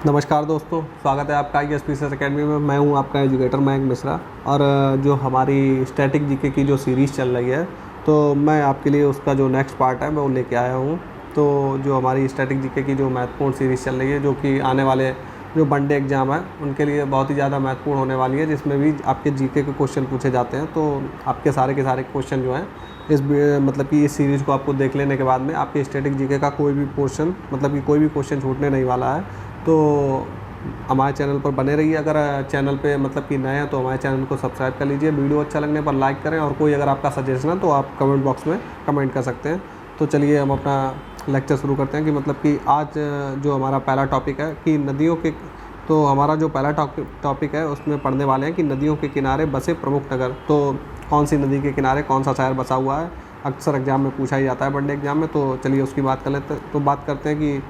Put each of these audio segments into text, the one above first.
नमस्कार दोस्तों, स्वागत है आपका ISPCS अकेडमी में। मैं हूं आपका एजुकेटर मयंक मिश्रा। और जो हमारी स्टैटिक जीके की जो सीरीज़ चल रही है, तो मैं आपके लिए उसका जो नेक्स्ट पार्ट है मैं वो लेके आया हूं। तो जो हमारी स्टैटिक जीके की जो महत्वपूर्ण सीरीज़ चल रही है, जो कि आने वाले जो वनडे एग्ज़ाम है उनके लिए बहुत ही ज़्यादा महत्वपूर्ण होने वाली है, जिसमें भी आपके जीके के क्वेश्चन पूछे जाते हैं। तो आपके सारे के सारे क्वेश्चन जो हैं मतलब कि इस सीरीज़ को आपको देख लेने के बाद में आपके स्टैटिक जीके का कोई भी पोर्शन, मतलब कि कोई भी क्वेश्चन छूटने नहीं वाला है। तो हमारे चैनल पर बने रहिए। अगर चैनल पे मतलब कि नए हैं तो हमारे चैनल को सब्सक्राइब कर लीजिए, वीडियो अच्छा लगने पर लाइक करें, और कोई अगर आपका सजेशन है तो आप कमेंट बॉक्स में कमेंट कर सकते हैं। तो चलिए हम अपना लेक्चर शुरू करते हैं कि मतलब कि आज जो हमारा पहला टॉपिक है कि नदियों के, तो हमारा जो पहला टॉपिक है उसमें पढ़ने वाले हैं कि नदियों के किनारे बसे प्रमुख नगर। तो कौन सी नदी के किनारे कौन सा शहर बसा हुआ है, अक्सर एग्ज़ाम में पूछा ही जाता है, वनडे एग्ज़ाम में। तो चलिए उसकी बात कर लेते हैं। तो बात करते हैं कि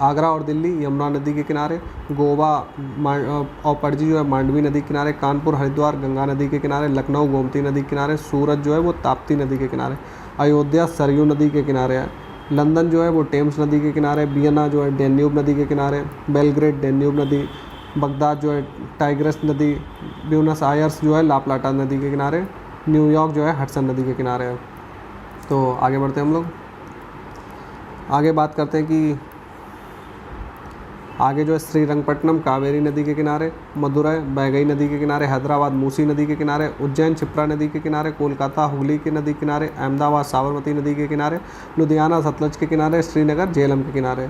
आगरा और दिल्ली यमुना नदी के किनारे, गोवा और पणजी जो है मांडवी नदी के किनारे, कानपुर हरिद्वार गंगा नदी के किनारे, लखनऊ गोमती नदी के किनारे, सूरत जो है वो ताप्ती नदी के किनारे, अयोध्या सरयू नदी के किनारे है, लंदन जो है वो टेम्स नदी के किनारे, वियना जो है डेन्यूब नदी के किनारे, बेलग्रेड डेन्यूब नदी, बगदाद जो है टाइग्रिस नदी, ब्यूनस आयर्स जो है ला प्लाटा नदी के किनारे, न्यूयॉर्क जो है हडसन नदी के किनारे है। तो आगे बढ़ते हैं हम लोग। आगे बात करते हैं कि आगे जो है श्रीरंगपट्टनम कावेरी नदी के किनारे, मदुरई बैगई नदी के किनारे, हैदराबाद मूसी नदी के किनारे, उज्जैन क्षिप्रा नदी के किनारे, कोलकाता हुगली की नदी के किनारे, अहमदाबाद साबरमती नदी के किनारे, लुधियाना सतलज के किनारे, श्रीनगर झेलम के किनारे,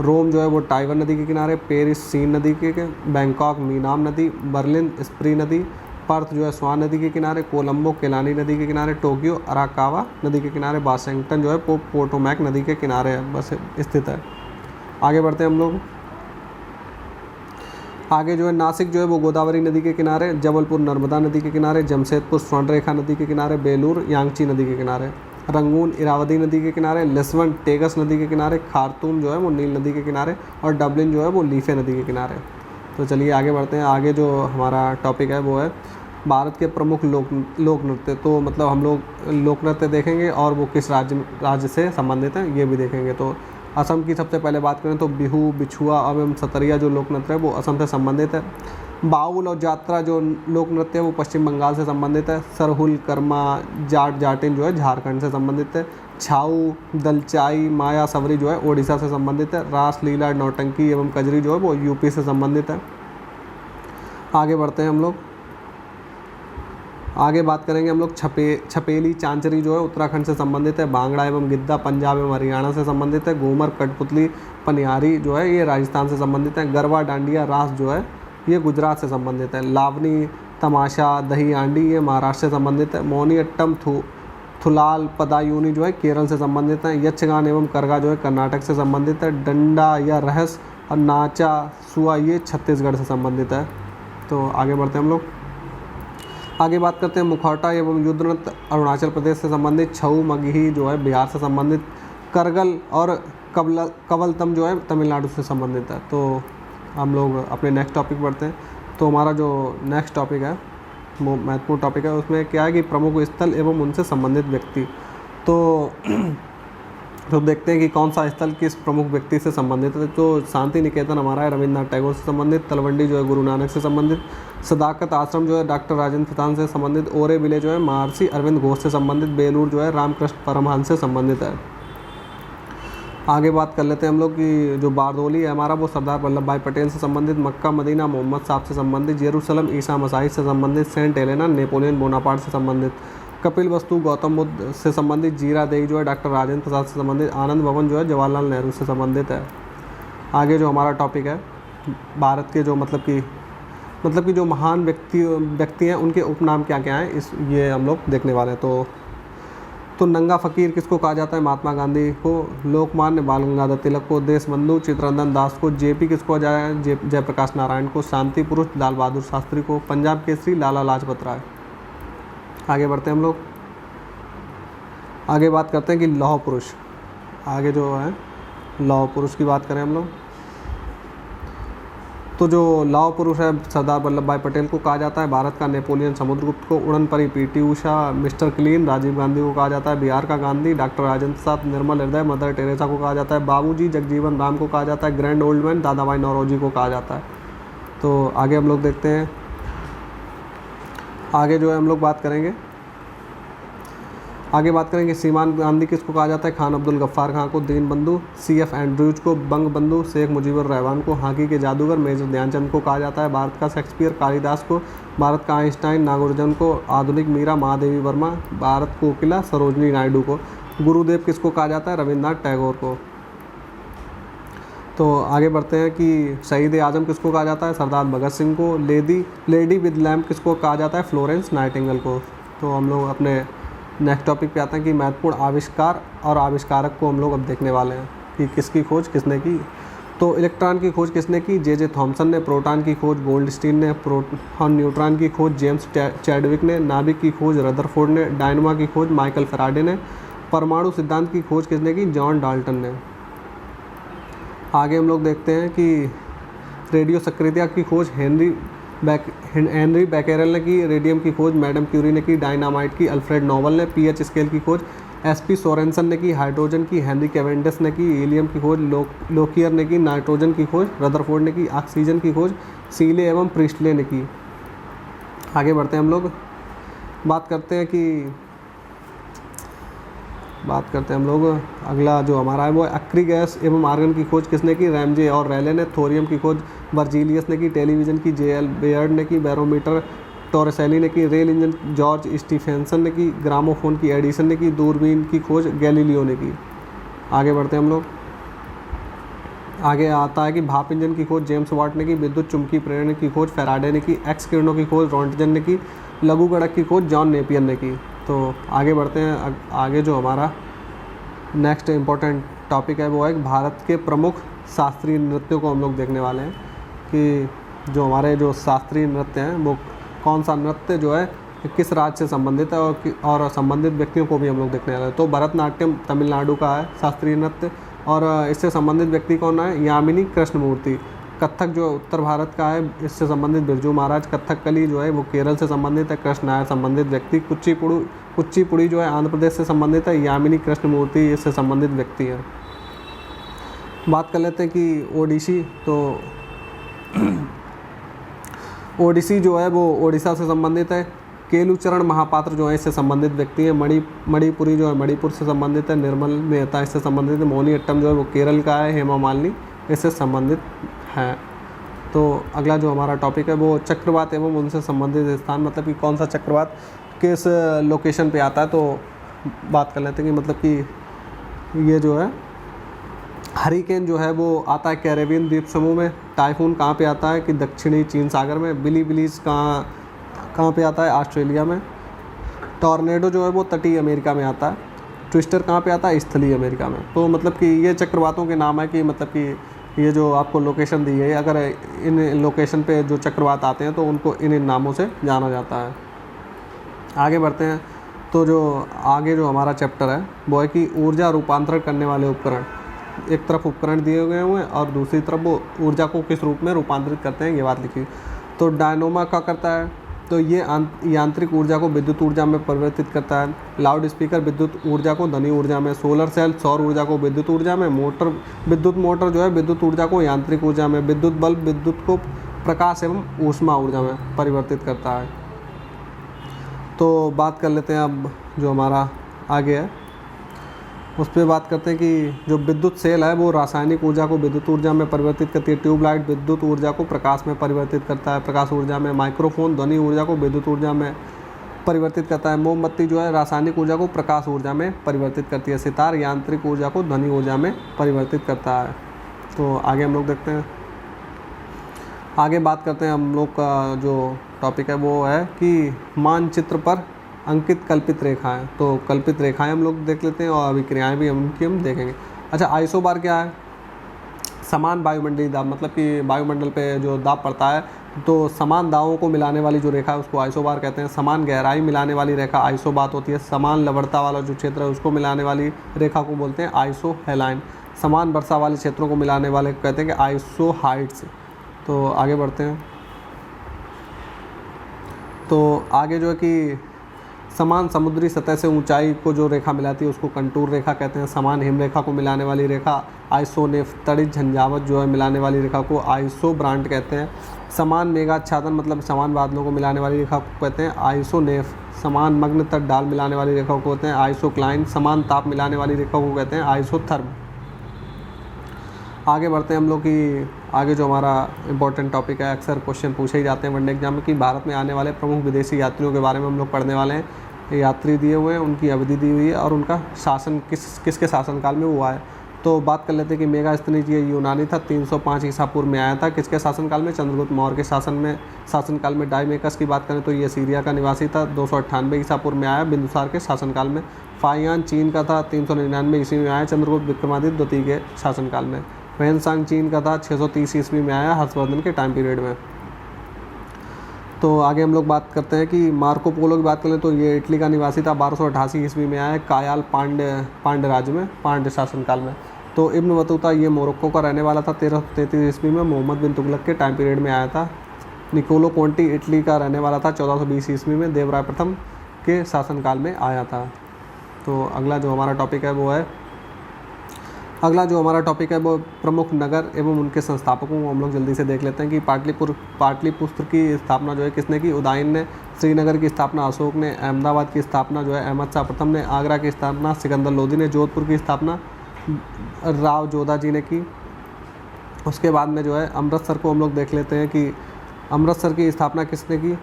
रोम जो है वो टाइवर नदी के किनारे, पेरिस सीन नदी के, बैंकॉक मीनाम नदी, बर्लिन स्प्री नदी, पर्थ जो है स्वान नदी के किनारे, कोलंबो केलानी नदी के किनारे, टोक्यो अराकावा नदी के किनारे, वाशिंगटन जो है पोटोमैक नदी के किनारे है बस स्थित है। आगे बढ़ते हैं हम लोग। आगे जो है नासिक जो है वो गोदावरी नदी के किनारे, जबलपुर नर्मदा नदी के किनारे, जमशेदपुर स्वर्णरेखा नदी के किनारे, बेलूर यांगची नदी के किनारे, रंगून इरावदी नदी के किनारे, लिस्बन टेगस नदी के किनारे, खार्तूम जो है वो नील नदी के किनारे, और डबलिन जो है वो लीफे नदी के किनारे। तो चलिए आगे बढ़ते हैं। आगे जो हमारा टॉपिक है वो है भारत के प्रमुख लोक नृत्य। तो मतलब हम लोग लोक नृत्य देखेंगे और वो किस राज्य से संबंधित हैं ये भी देखेंगे। तो असम की सबसे पहले बात करें तो बिहू, बिछुआ एवं सतरिया जो लोक नृत्य है वो असम से संबंधित है। बाउल और जात्रा जो लोक नृत्य है वो पश्चिम बंगाल से संबंधित है। सरहुल, कर्मा, जाट जाटिन जो है झारखंड से संबंधित है। छाऊ, दलचाई, माया सवरी जो है ओडिशा से संबंधित है। रास लीला, नौटंकी एवं कजरी जो है वो यूपी से संबंधित है। आगे बढ़ते हैं हम लोग। आगे बात करेंगे हम लोग छपेली चांचरी जो है उत्तराखंड से संबंधित है। भांगड़ा एवं गिद्दा पंजाब एवं हरियाणा से संबंधित है। घूमर, कठपुतली, पनियारी जो है ये राजस्थान से संबंधित है। गरबा, डांडिया, रास जो है ये गुजरात से संबंधित है। लावनी, तमाशा, दही आंडी ये महाराष्ट्र से संबंधित है। मोनी अट्टम, थुलाल, पदायूनी जो है केरल से संबंधित है। यक्षगान एवं करगा जो है कर्नाटक से संबंधित है। डंडा या रहस और नाचा सुआ ये छत्तीसगढ़ से संबंधित है। तो आगे बढ़ते हैं हम लोग। आगे बात करते हैं मुखौटा एवं युद्ध नृत्य अरुणाचल प्रदेश से संबंधित। छऊ, मगही जो है बिहार से संबंधित। करगल और कवलतम जो है तमिलनाडु से संबंधित है। तो हम लोग अपने नेक्स्ट टॉपिक बढ़ते हैं। तो हमारा जो नेक्स्ट टॉपिक है वो महत्वपूर्ण टॉपिक है, उसमें क्या है कि प्रमुख स्थल एवं उनसे संबंधित व्यक्ति। तो देखते हैं कि कौन सा स्थल किस प्रमुख व्यक्ति से संबंधित है। तो शांति निकेतन हमारा है रविन्द्रनाथ टैगोर से संबंधित। तलवंडी जो है गुरु नानक से संबंधित। सदाकत आश्रम जो है डॉक्टर राजेंद्र प्रताप से संबंधित। ओरे विले जो है महर्षि अरविंद घोष से संबंधित। बेलूर जो है रामकृष्ण परमहंस से संबंधित है। आगे बात कर लेते हैं हम लोग कि जो बारदोली है हमारा वो सरदार वल्लभ भाई पटेल से संबंधित। मक्का मदीना मोहम्मद साहब से संबंधित। यरूशलेम ईसा मसीह से संबंधित। सेंट हेलेना नेपोलियन बोनापार्ट से संबंधित। कपिल वस्तु गौतम बुद्ध से संबंधित। जीरा देवी जो है डॉक्टर राजेंद्र प्रसाद से संबंधित। आनंद भवन जो है जवाहरलाल नेहरू से संबंधित है। आगे जो हमारा टॉपिक है भारत के जो मतलब कि जो महान व्यक्ति हैं उनके उपनाम क्या क्या हैं ये हम लोग देखने वाले हैं। तो नंगा फ़कीर किसको कहा जाता है? महात्मा गांधी को। लोकमान्य बाल गंगाधर तिलक को। देशबंधु चित्तरंजन दास को। जेपी किसको कहा जाता है? जयप्रकाश नारायण को। शांति पुरुष लाल बहादुर शास्त्री को। पंजाब केसरी लाला लाजपत राय। आगे बढ़ते हैं हम लोग। आगे बात करते हैं कि लौह पुरुष। आगे जो है लौह पुरुष की बात करें हम लोग तो जो लौह पुरुष है सरदार वल्लभ भाई पटेल को कहा जाता है, भारत का नेपोलियन समुद्रगुप्त को, उड़न परी PT Usha, mister clean Rajiv Gandhi को कहा जाता है, बिहार का गांधी डॉक्टर राजेंद्र प्रसाद निर्मल हृदय मदर टेरेसा को कहा जाता है, बाबूजी जगजीवन राम को कहा जाता है, ग्रैंड ओल्ड मैन दादा भाई नौरोजी को कहा जाता है। तो आगे हम लोग देखते हैं, आगे जो है हम लोग बात करेंगे सीमान गांधी किसको कहा जाता है, खान अब्दुल गफ्फार खान को, दीन बंधु CF एंड्रयूज को, बंग बंधु शेख मुजीबुर रहमान को, हॉकी के जादूगर मेजर ध्यानचंद को कहा जाता है, भारत का शेक्सपियर कालिदास को, भारत का आइंस्टाइन नागार्जुन को, आधुनिक मीरा महादेवी वर्मा, भारत कोकिला सरोजनी नायडू को, गुरुदेव किसको कहा जाता है, रविन्द्रनाथ टैगोर को। तो आगे बढ़ते हैं कि शहीद आजम किसको कहा जाता है, सरदार भगत सिंह को, लेडी विद लैम्प किसको कहा जाता है, फ्लोरेंस नाइटिंगेल को। तो हम लोग अपने नेक्स्ट टॉपिक पे आते हैं कि महत्वपूर्ण आविष्कार और आविष्कारक को हम लोग अब देखने वाले हैं कि किसकी खोज किसने की। तो इलेक्ट्रॉन की खोज किसने की, जे थॉमसन ने, प्रोटॉन की खोज गोल्डस्टीन ने, और न्यूट्रॉन की खोज जेम्स चैडविक ने, नाभिक की खोज रदरफोर्ड ने, डायनामा की खोज माइकल फैराडे ने, परमाणु सिद्धांत की खोज किसने की, जॉन डाल्टन ने। आगे हम लोग देखते हैं कि रेडियो सक्रियता की खोज हेनरी बैकेरेल ने की, रेडियम की खोज मैडम क्यूरी ने की, डायनामाइट की अल्फ्रेड नोबल ने, pH स्केल की खोज SP सोरेनसन ने की, हाइड्रोजन की हेनरी कैवेंडिश ने की, हीलियम की खोज लोकियर ने की, नाइट्रोजन की खोज रदरफोर्ड ने की, ऑक्सीजन की खोज सीले एवं प्रिस्टले ने की। आगे बढ़ते हैं हम लोग, बात करते हैं हम लोग अगला जो हमारा है वो अक्री गैस एवं आर्गन की खोज किसने की, रैमजे और रैले ने, थोरियम की खोज वर्जीलियस ने की, टेलीविज़न की JL बेयर्ड ने की, बैरोमीटर टोरेसेली ने की, रेल इंजन जॉर्ज स्टीफेंसन ने की, ग्रामोफोन की एडिसन ने की, दूरबीन की खोज गैलीलियो ने की। आगे बढ़ते हैं हम लोग, आगे आता है कि भाप इंजन की खोज जेम्स वाट ने की, विद्युत चुंबकीय प्रेरण की खोज फैराडे ने की, एक्स किरणों की खोज रोंटगन ने की, लघु गणक की खोज जॉन नेपियर ने की। तो आगे बढ़ते हैं, आगे जो हमारा नेक्स्ट इम्पोर्टेंट टॉपिक है वो है भारत के प्रमुख शास्त्रीय नृत्यों को हम लोग देखने वाले हैं कि जो हमारे जो शास्त्रीय नृत्य हैं वो कौन सा नृत्य जो है किस राज्य से संबंधित है और संबंधित व्यक्तियों को भी हम लोग देखने वाले हैं। तो भरतनाट्यम तमिलनाडु का है शास्त्रीय नृत्य और इससे संबंधित व्यक्ति कौन है, यामिनी कृष्णमूर्ति। कथक जो उत्तर भारत का है इससे संबंधित बिरजू महाराज, कथकली जो है वो केरल से संबंधित है, कृष्ण नायर संबंधित व्यक्ति, कुचिपुड़ी जो है आंध्र प्रदेश से संबंधित है, यामिनी कृष्णमूर्ति इससे संबंधित व्यक्ति है। बात कर लेते हैं कि ओडिसी, तो ओडिसी जो है वो ओडिशा से संबंधित है, केलुचरण महापात्र जो है इससे संबंधित व्यक्ति है, मणिपुरी जो है मणिपुर से संबंधित है, निर्मल मेहता इससे संबंधित है, मोहिनी अट्टम जो है वो केरल का है, हेमा मालिनी इससे संबंधित है। तो अगला जो हमारा टॉपिक है वो चक्रवात एवं उनसे संबंधित स्थान, मतलब कि कौन सा चक्रवात किस लोकेशन पे आता है। तो बात कर लेते हैं कि मतलब कि ये जो है हरिकेन जो है वो आता है कैरेबियन द्वीप समूह में, टाइफून कहाँ पे आता है कि दक्षिणी चीन सागर में, बिलीज कहाँ पे आता है, ऑस्ट्रेलिया में, टॉर्नेडो जो है वो तटीय अमेरिका में आता है, ट्विस्टर कहाँ पे आता है, स्थलीय अमेरिका में। तो मतलब कि ये चक्रवातों के नाम है कि मतलब कि ये जो आपको लोकेशन दी है, अगर इन लोकेशन पे जो चक्रवात आते हैं तो उनको इन नामों से जाना जाता है। आगे बढ़ते हैं, तो जो आगे जो हमारा चैप्टर है वो है कि ऊर्जा रूपांतरण करने वाले उपकरण। एक तरफ उपकरण दिए गए हुए हैं और दूसरी तरफ वो ऊर्जा को किस रूप में रूपांतरित करते हैं ये बात लिखी। तो डायनोमा क्या करता है, तो ये यांत्रिक ऊर्जा को विद्युत ऊर्जा में परिवर्तित करता है, लाउड स्पीकर विद्युत ऊर्जा को ध्वनि ऊर्जा में, सोलर सेल सौर ऊर्जा को विद्युत ऊर्जा में, विद्युत मोटर जो है विद्युत ऊर्जा को यांत्रिक ऊर्जा में, विद्युत बल्ब विद्युत को प्रकाश एवं ऊष्मा ऊर्जा में परिवर्तित करता है। तो बात कर लेते हैं अब जो हमारा आगे है उस पर बात करते हैं कि जो विद्युत सेल है वो रासायनिक ऊर्जा को विद्युत ऊर्जा में परिवर्तित करती है, ट्यूबलाइट विद्युत ऊर्जा को प्रकाश में परिवर्तित करता है, प्रकाश ऊर्जा में, माइक्रोफोन ध्वनि ऊर्जा को विद्युत ऊर्जा में परिवर्तित करता है, मोमबत्ती जो है रासायनिक ऊर्जा को प्रकाश ऊर्जा में परिवर्तित करती है, सितार यांत्रिक ऊर्जा को ध्वनि ऊर्जा में परिवर्तित करता है। तो आगे हम लोग देखते हैं, आगे बात करते हैं हम लोग का जो टॉपिक है वो है कि मानचित्र पर अंकित कल्पित रेखाएं। तो कल्पित रेखाएं हम लोग देख लेते हैं और अभिक्रियाएं भी उनकी हम देखेंगे। अच्छा, आइसोबार क्या है, समान वायुमंडलीय दाब, मतलब कि वायुमंडल पे जो दाब पड़ता है तो समान दाबों को मिलाने वाली जो रेखा है उसको आइसोबार कहते हैं। समान गहराई मिलाने वाली रेखा आइसोबात होती है। समान लवणता वाला जो क्षेत्र है उसको मिलाने वाली रेखा को बोलते हैं आइसोहेलाइन। समान वर्षा वाले क्षेत्रों को मिलाने वाले को कहते हैं कि आइसोहाइड्स। तो आगे बढ़ते हैं। तो आगे जो है कि समान समुद्री सतह से ऊंचाई को जो रेखा मिलाती है उसको कंटूर रेखा कहते हैं। समान हिमरेखा को मिलाने वाली रेखा आइसोनेफ्तड़ित झंझावत जो है मिलाने वाली रेखा को आइसोब्रांट कहते हैं। समान मेघाच्छादन मतलब समान बादलों को मिलाने वाली रेखा को कहते हैं आइसोनेफ। समान मग्न तट डाल मिलाने वाली रेखा को कहते हैं आइसोक्लाइन। समान ताप मिलाने वाली रेखा को कहते हैं आइसोथर्म। आगे बढ़ते हैं हम लोग कि आगे जो हमारा इंपॉर्टेंट टॉपिक है, अक्सर क्वेश्चन पूछे ही जाते हैं वनडे एग्जाम में, कि भारत में आने वाले प्रमुख विदेशी यात्रियों के बारे में हम लोग पढ़ने वाले हैं। यात्री दिए हुए हैं, उनकी अवधि दी हुई है और उनका शासन किसके शासनकाल में हुआ है। तो बात कर लेते हैं कि मेगास्थनीज ये यूनानी था, 305 ईसा पूर्व में आया था। किसके शासनकाल में? चंद्रगुप्त मौर्य के शासनकाल में। डाइमेकस की बात करें तो ये सीरिया का निवासी था, 298 ईसा पूर्व में आया बिंदुसार के शासनकाल में। फाइयान चीन का था, 399 ईस्वी में आया चंद्रगुप्त विक्रमादित्य द्वितीय के शासनकाल में। वैनसांग चीन का था, 630 ईस्वी में आया हर्षवर्धन के टाइम पीरियड में। तो आगे हम लोग बात करते हैं कि मार्को पोलो की बात करें तो ये इटली का निवासी था, 1288 ईस्वी में आया कायाल पांड्य राज्य में, पांड्य शासनकाल में। तो इब्न बतूता ये मोरक्को का रहने वाला था, 1333 ईस्वी में मोहम्मद बिन तुगलक के टाइम पीरियड में आया था। निकोलो कोंटी इटली का रहने वाला था, 1420 ईस्वी में देवराय प्रथम के शासनकाल में आया था। तो अगला जो हमारा टॉपिक है वो प्रमुख नगर एवं उनके संस्थापकों को हम लोग जल्दी से देख लेते हैं कि पाटलिपुत्र की स्थापना जो है किसने की? उदयन ने। श्रीनगर की स्थापना अशोक ने। अहमदाबाद की स्थापना जो है अहमद शाह प्रथम ने। आगरा की स्थापना सिकंदर लोदी ने। जोधपुर की स्थापना राव जोधा जी ने की। उसके बाद में जो है अमृतसर को हम लोग देख लेते हैं कि अमृतसर की स्थापना किसने की।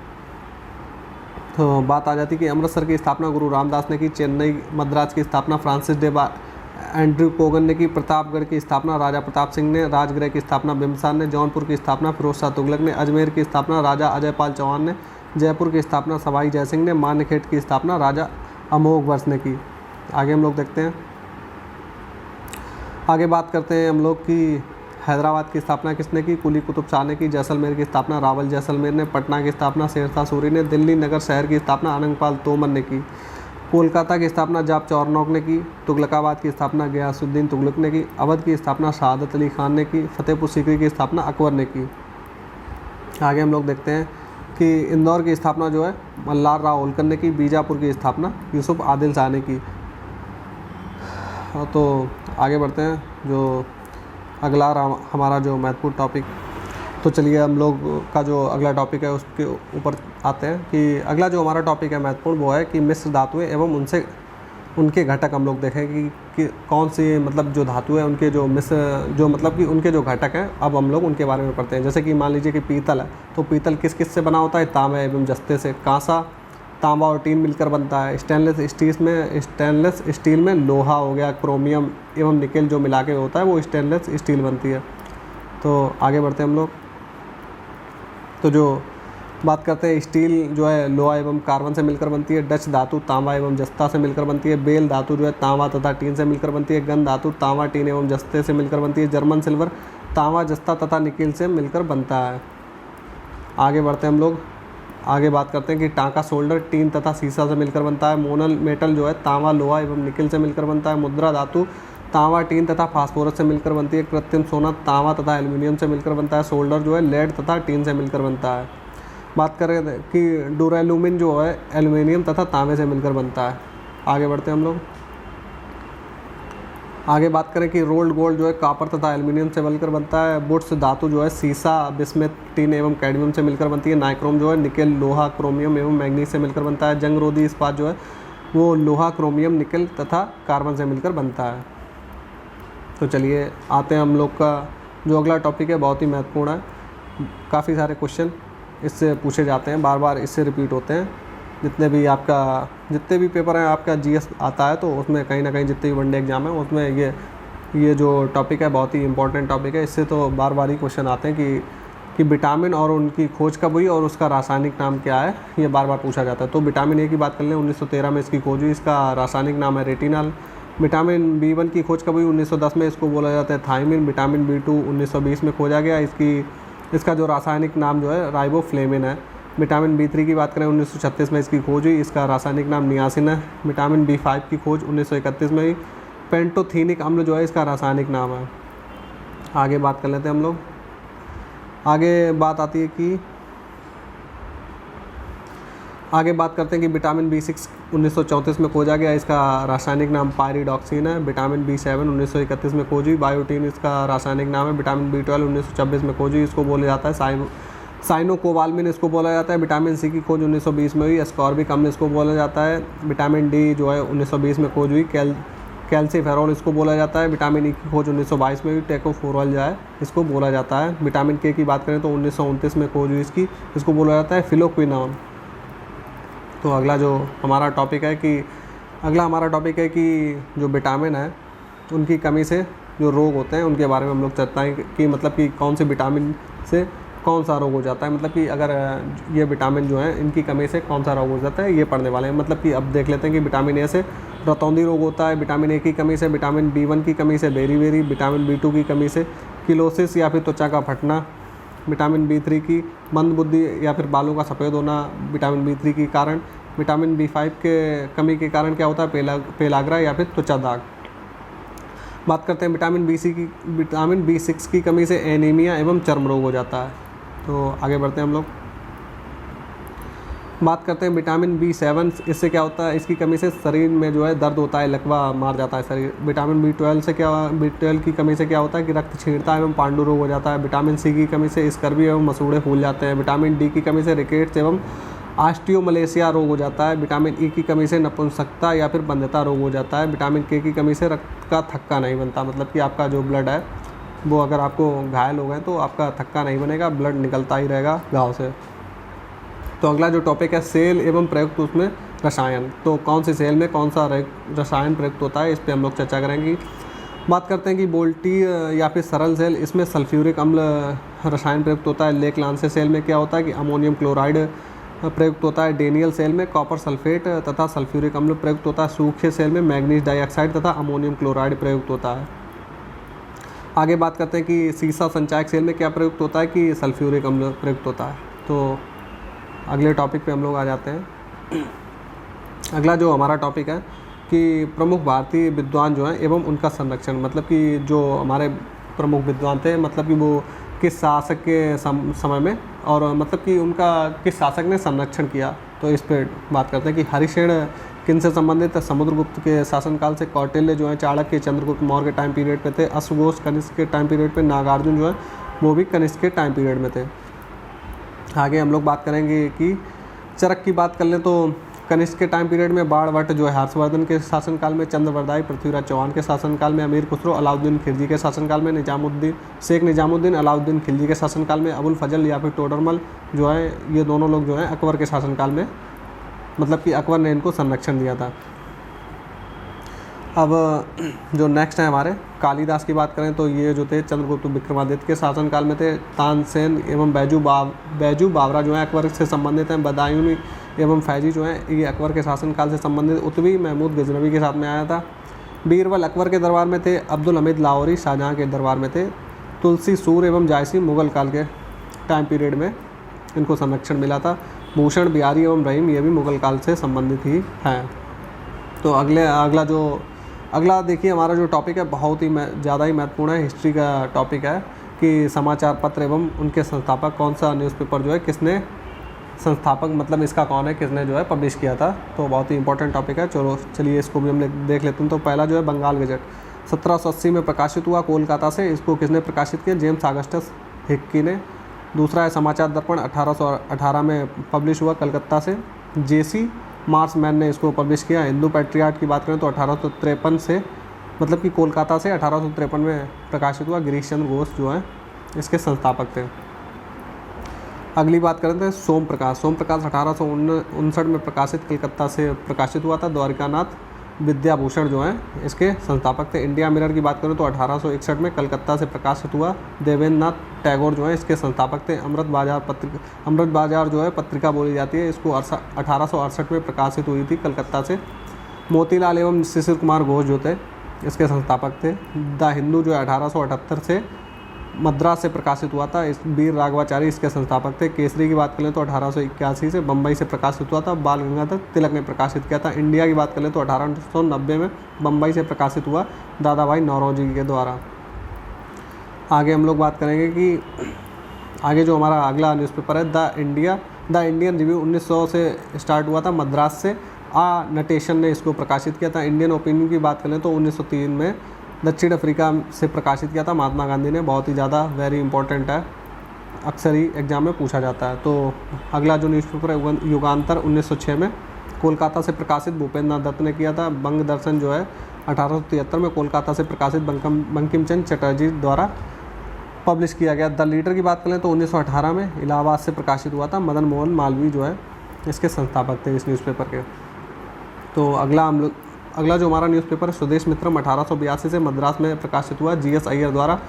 तो बात आ जाती है कि अमृतसर की स्थापना गुरु रामदास ने की। चेन्नई मद्रास की स्थापना फ्रांसिस डे एंड्रयू कोगन ने की। प्रतापगढ़ की स्थापना राजा प्रताप सिंह ने। राजगृह की स्थापना बिम्बसार ने। जौनपुर की स्थापना फिरोज शाह तुगलक ने। अजमेर की स्थापना राजा अजयपाल चौहान ने। जयपुर की स्थापना सवाई जयसिंह ने। मान्यखेट की स्थापना राजा अमोघवर्ष ने की। आगे हम लोग देखते हैं, आगे बात करते हैं हम लोग कि हैदराबाद की स्थापना किसने की? कुली कुतुब शाह ने की। जैसलमेर की स्थापना रावल जैसलमेर ने। पटना की स्थापना शेरशाह सूरी ने। दिल्ली नगर शहर की स्थापना अनंगपाल तोमर ने की। कोलकाता की स्थापना जाप चौरनौक ने की। तुगलकाबाद की स्थापना गयासुद्दीन तुगलक ने की। अवध की स्थापना शहादत अली खान ने की। फतेहपुर सीकरी की स्थापना अकबर ने की। आगे हम लोग देखते हैं कि इंदौर की स्थापना जो है मल्हार राव होलकर ने की। बीजापुर की स्थापना यूसुफ आदिल शाह ने की। तो आगे बढ़ते हैं, जो अगला हमारा जो महत्वपूर्ण टॉपिक, तो चलिए हम लोग का जो अगला टॉपिक है उसके ऊपर आते हैं कि अगला जो हमारा टॉपिक है महत्वपूर्ण वो है कि मिश्र धातुएं एवं उनके घटक हम लोग देखें कि कौन सी मतलब जो धातु है उनके जो मिश्र जो मतलब कि उनके जो घटक हैं अब हम लोग उनके बारे में पढ़ते हैं। जैसे कि मान लीजिए कि पीतल है, तो पीतल किस किस से बना होता है? तांबा एवं जस्ते से। कांसा तांबा और टीन मिलकर बनता है। स्टेनलेस स्टील में लोहा हो गया, क्रोमियम एवं निकेल जो मिला के होता है वो स्टेनलेस स्टील बनती है। तो आगे बढ़ते हैं हम लोग, तो जो बात करते हैं स्टील जो है लोहा एवं कार्बन से मिलकर बनती है। डच धातु तांबा एवं जस्ता से मिलकर बनती है। बेल धातु जो है तांबा तथा टीन से मिलकर बनती है। गन धातु तांबा टीन एवं जस्ते से मिलकर बनती है। जर्मन सिल्वर तांबा जस्ता तथा निकेल से मिलकर बनता है। आगे बढ़ते हैं हम लोग, आगे बात करते हैं कि टांका सोल्डर टीन तथा सीसा से मिलकर बनता है। मोनल मेटल जो है तांबा लोहा एवं निकेल से मिलकर बनता है। मुद्रा धातु तांबा टीन तथा फास्फोरस से मिलकर बनती है। कृत्रिम सोना तांबा तथा एल्युमिनियम से मिलकर बनता है। सोल्डर जो है लेड तथा टीन से मिलकर बनता है। बात करें कि डुरालुमिन जो है एल्युमिनियम तथा तांबे से मिलकर बनता है। आगे बढ़ते हैं हम लोग, आगे बात करें कि रोल्ड गोल्ड जो है कॉपर तथा एल्युमिनियम से मिलकर बनता है। बुट्स धातु जो है सीसा बिस्मथ टीन एवं कैडमियम से मिलकर बनती है। नाइक्रोम जो है निकेल लोहा क्रोमियम एवं मैग्नीज से मिलकर बनता है। जंगरोधी इस्पात जो है वो लोहा क्रोमियम निकेल तथा कार्बन से मिलकर बनता है। तो चलिए आते हैं हम लोग का जो अगला टॉपिक है, बहुत ही महत्वपूर्ण है। काफ़ी सारे क्वेश्चन इससे पूछे जाते हैं, बार बार इससे रिपीट होते हैं। जितने भी पेपर हैं आपका जीएस आता है तो उसमें कहीं ना कहीं जितने भी वनडे एग्जाम है उसमें ये जो टॉपिक है बहुत ही इंपॉर्टेंट टॉपिक है। इससे तो बार बार ही क्वेश्चन आते हैं कि विटामिन और उनकी खोज कब हुई और उसका रासायनिक नाम क्या है, ये बार बार पूछा जाता है। तो विटामिन ए की बात कर लें, 1913 में इसकी खोज हुई, इसका रासायनिक नाम है रेटिनॉल। विटामिन B1 की खोज कब हुई? 1910 में, इसको बोला जाता है थायमिन। विटामिन B2 1920 में खोजा गया, इसका जो रासायनिक नाम जो है राइबोफ्लेविन है। विटामिन B3 की बात करें 1936 में इसकी खोज हुई, इसका रासायनिक नाम नियासिन है। विटामिन B5 की खोज 1931 में हुई। पेंटोथेनिक अम्ल जो है इसका रासायनिक नाम है। आगे बात कर लेते हैं हम लोग आगे बात आती है कि आगे बात करते हैं कि विटामिन B6 1934 में खोजा गया, इसका रासायनिक नाम पायरिडॉक्सिन है। विटामिन B7 1931 में खोजी, बायोटीन इसका रासायनिक नाम है। विटामिन B12 1926 में खोजी, इसको बोला जाता है साइनोकोबाल्मिन इसको बोला जाता है। विटामिन सी की खोज 1920 में हुई, एस्कॉर्बिक अम्ल इसको बोला जाता है। विटामिन डी जो है 1920 में खोज हुई, कैल्सीफेरॉल इसको बोला जाता है। विटामिन ई की खोज 1922 में हुई, टेकोफोरॉल जो है इसको बोला जाता है। विटामिन के की बात करें तो 1929 में खोज हुई इसको बोला जाता है फिलोक्विनोन। तो अगला हमारा टॉपिक है कि जो विटामिन है उनकी कमी से जो रोग होते हैं उनके बारे में हम लोग चर्चा कि मतलब कि कौन से विटामिन से कौन सा रोग हो जाता है, मतलब कि अगर ये विटामिन जो है इनकी कमी से कौन सा रोग हो जाता है ये पढ़ने वाले हैं। मतलब कि अब देख लेते हैं कि विटामिन ए से रतौंधी रोग होता है, विटामिन ए की कमी से, विटामिन B1 की कमी से बेरी, विटामिन B2 की कमी से किलोसिस या फिर त्वचा का फटना, विटामिन B3 की मंदबुद्धि या फिर बालों का सफ़ेद होना विटामिन B3 के कारण, विटामिन B5 के कमी के कारण क्या होता है पेलाग्रा या फिर त्वचा दाग। बात करते हैं विटामिन B6 की कमी से एनीमिया एवं चर्म रोग हो जाता है। तो आगे बढ़ते हैं हम लोग, बात करते हैं विटामिन B7, इससे क्या होता है, इसकी कमी से शरीर में जो है दर्द होता है, लकवा मार जाता है शरीर। विटामिन B12 की कमी से क्या होता है कि रक्त छींटता है एवं पांडु रोग हो जाता है। विटामिन सी की कमी से स्कर्वी एवं मसूड़े फूल जाते हैं। विटामिन डी की कमी से रिकेट्स एवं ऑस्टियोमलेशिया रोग हो जाता है। विटामिन ई की कमी से नपुंसकता या फिर बंध्यता रोग हो जाता है। विटामिन के की कमी से रक्त का थक्का नहीं बनता, मतलब कि आपका जो ब्लड है वो अगर आपको घायल हो गए तो आपका थक्का नहीं बनेगा, ब्लड निकलता ही रहेगा घाव से। तो अगला जो टॉपिक है सेल एवं प्रयुक्त उसमें रसायन, तो कौन सी सेल में कौन सा रसायन प्रयुक्त होता है इस पर हम लोग चर्चा करेंगे। बात करते हैं कि बोल्टी या फिर सरल सेल, इसमें सल्फ्यूरिक अम्ल रसायन प्रयुक्त होता है। लेक लांसे सेल में क्या होता है कि अमोनियम क्लोराइड प्रयुक्त होता है। डेनियल सेल में कॉपर सल्फेट तथा सल्फ्यूरिक अम्ल प्रयुक्त होता है। सूखे सेल में मैग्नीज डाइऑक्साइड तथा अमोनियम क्लोराइड प्रयुक्त होता है। आगे बात करते हैं कि सीसा संचायक सेल में क्या प्रयुक्त होता है कि सल्फ्यूरिक अम्ल प्रयुक्त होता है। तो अगले टॉपिक पे हम लोग आ जाते हैं। अगला जो हमारा टॉपिक है कि प्रमुख भारतीय विद्वान जो हैं एवं उनका संरक्षण, मतलब कि जो हमारे प्रमुख विद्वान थे, मतलब कि वो किस शासक के समय में और मतलब कि उनका किस शासक ने संरक्षण किया, तो इस पर बात करते हैं कि हरिशेन किन से संबंधित है। समुद्रगुप्त के शासनकाल से। कौटिल्य जो है चाणक्य चंद्रगुप्त मौर्य के टाइम पीरियड पे थे। अश्वघोष कनिष्क के टाइम पीरियड पे। नागार्जुन जो है वो भी कनिष्क के टाइम पीरियड में थे। आगे हम लोग बात करेंगे कि चरक की बात कर लें तो कनिष्क के टाइम पीरियड में बाणभट्ट जो है हर्षवर्धन के शासनकाल में, चंद्रवरदाई पृथ्वीराज चौहान के शासनकाल में, अमीर खुसरो अलाउद्दीन खिलजी के शासनकाल में, शेख निजामुद्दीन अलाउद्दीन खिलजी के शासनकाल में, अबुल फजल या फिर टोडरमल जो है ये दोनों लोग जो हैं अकबर के शासनकाल में, मतलब कि अकबर ने इनको संरक्षण दिया था। अब जो नेक्स्ट है हमारे कालिदास की बात करें तो ये जो थे चंद्रगुप्त विक्रमादित्य के शासनकाल में थे। तानसेन एवं बैजू बावरा जो है अकबर से संबंधित हैं। बदायूनी एवं फैजी जो है ये अकबर के शासनकाल से संबंधित। उतवी महमूद गजनवी के साथ में आया था। बीरबल अकबर के दरबार में थे। अब्दुल हमीद लाहौरी शाहजहाँ के दरबार में थे। तुलसी सूर एवं जायसी मुगल काल के टाइम पीरियड में इनको संरक्षण मिला था। भूषण बिहारी एवं रहीम ये भी मुगल काल से संबंधित ही हैं। तो अगला देखिए हमारा जो टॉपिक है बहुत ही ज़्यादा ही महत्वपूर्ण है, हिस्ट्री का टॉपिक है कि समाचार पत्र एवं उनके संस्थापक, कौन सा न्यूज़पेपर जो है किसने संस्थापक, मतलब इसका कौन है, किसने जो है पब्लिश किया था। तो बहुत ही इंपॉर्टेंट टॉपिक है। चलिए इसको भी हम देख लेते हैं। तो पहला जो है बंगाल गजट 1780 में प्रकाशित हुआ कोलकाता से। इसको किसने प्रकाशित किया, जेम्स ऑगस्टस हिक्की ने। दूसरा है समाचार दर्पण 1818 में पब्लिश हुआ कलकत्ता से। जेसी मार्समैन ने इसको पब्लिश किया। हिंदू पैट्रियाट की बात करें तो 1853 से, मतलब कि कोलकाता से 1853 में प्रकाशित हुआ। गिरीश चंद्र घोष जो हैं इसके संस्थापक थे। अगली बात करते हैं सोम प्रकाश 1859 में प्रकाशित कलकत्ता से प्रकाशित हुआ था। द्वारिकानाथ विद्याभूषण जो हैं इसके संस्थापक थे। इंडिया मिरर की बात करें तो 1861 में कलकत्ता से प्रकाशित हुआ। देवेंद्र नाथ टैगोर जो हैं इसके संस्थापक थे। अमृत बाजार जो है पत्रिका बोली जाती है, इसको 1868 में प्रकाशित हुई थी कलकत्ता से। मोतीलाल एवं शिशिर कुमार घोष जो थे इसके संस्थापक थे। द हिंदू जो है 1878 से मद्रास से प्रकाशित हुआ था। इस वीर राघवाचारी इसके संस्थापक थे। केसरी की बात करें तो 1881 से बम्बई से प्रकाशित हुआ था। बाल गंगाधर तिलक ने प्रकाशित किया था। इंडिया की बात करें तो 1890 में बम्बई से प्रकाशित हुआ दादा भाई नौरोजी के द्वारा। आगे हम लोग बात करेंगे कि आगे जो हमारा अगला न्यूज़पेपर है द इंडियन रिव्यू 1900 से स्टार्ट हुआ था, मद्रास से नटेशन ने इसको प्रकाशित किया था। इंडियन ओपिनियन की बात करें तो 1903 में दक्षिण अफ्रीका से प्रकाशित किया था महात्मा गांधी ने। बहुत ही ज़्यादा वेरी इंपॉर्टेंट है, अक्सर ही एग्जाम में पूछा जाता है। तो अगला जो न्यूज़पेपर है युगांतर 1906 में कोलकाता से प्रकाशित भूपेंद्र नाथ दत्त ने किया था। बंग दर्शन जो है 1873 में कोलकाता से प्रकाशित बंकिम चंद्र चटर्जी द्वारा पब्लिश किया गया। द लीडर की बात करें तो 1918 में इलाहाबाद से प्रकाशित हुआ था। मदन मोहन मालवीय जो है इसके संस्थापक थे इस न्यूज़पेपर के। तो अगला जो हमारा न्यूज़पेपर है स्वदेश मित्रम 1882 से मद्रास में प्रकाशित हुआ। जीएस अय्यर द्वारा।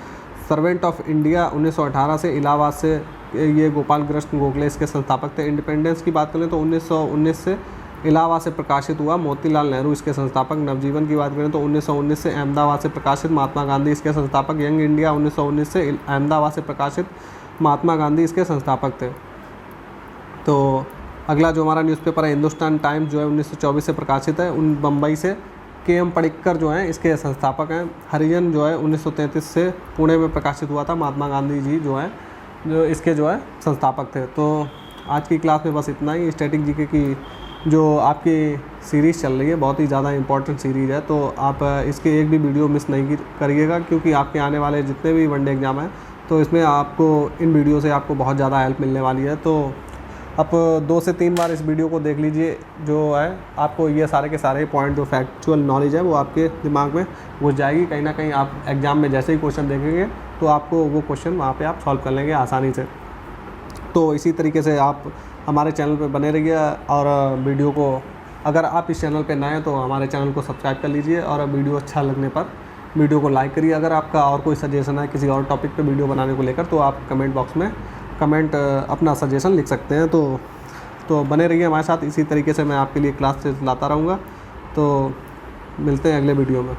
सर्वेंट ऑफ इंडिया 1918 से इलाहाबाद से, ये गोपाल कृष्ण गोखले इसके संस्थापक थे। इंडिपेंडेंस की बात करें तो 1919 से इलाहाबाद से प्रकाशित हुआ। मोतीलाल नेहरू इसके संस्थापक। नवजीवन की बात करें तो 1919 से अहमदाबाद से प्रकाशित, महात्मा गांधी इसके संस्थापक। यंग इंडिया 1919 से अहमदाबाद से प्रकाशित, महात्मा गांधी इसके संस्थापक थे। तो अगला जो हमारा न्यूज़पेपर है हिंदुस्तान टाइम्स जो है 1924 से प्रकाशित है। बम्बई से के.एम. पडिक्कर जो हैं इसके संस्थापक हैं। हरिजन जो है 1933 से पुणे में प्रकाशित हुआ था। महात्मा गांधी जी जो हैं जो इसके जो है संस्थापक थे। तो आज की क्लास में बस इतना ही। स्टैटिक जीके की जो आपकी सीरीज़ चल रही है बहुत ही ज़्यादा इंपॉर्टेंट सीरीज़ है, तो आप इसके एक भी वीडियो मिस नहीं करिएगा, क्योंकि आपके आने वाले जितने भी वनडे एग्ज़ाम हैं तो इसमें आपको इन वीडियो से आपको बहुत ज़्यादा हेल्प मिलने वाली है। तो आप 2 से 3 बार इस वीडियो को देख लीजिए, जो है आपको ये सारे के सारे पॉइंट जो फैक्चुअल नॉलेज है वो आपके दिमाग में घुस जाएगी। कहीं ना कहीं आप एग्ज़ाम में जैसे ही क्वेश्चन देखेंगे तो आपको वो क्वेश्चन वहाँ पे आप सॉल्व कर लेंगे आसानी से। तो इसी तरीके से आप हमारे चैनल पे बने रहिए, और वीडियो को अगर आप इस चैनल पे नए हैं तो हमारे चैनल को सब्सक्राइब कर लीजिए, और वीडियो अच्छा लगने पर वीडियो को लाइक करिए। अगर आपका और कोई सजेशन है किसी और टॉपिक पे वीडियो बनाने को लेकर तो आप कमेंट बॉक्स में अपना सजेशन लिख सकते हैं। तो बने रहिए हमारे साथ, इसी तरीके से मैं आपके लिए क्लास लाता रहूँगा। तो मिलते हैं अगले वीडियो में।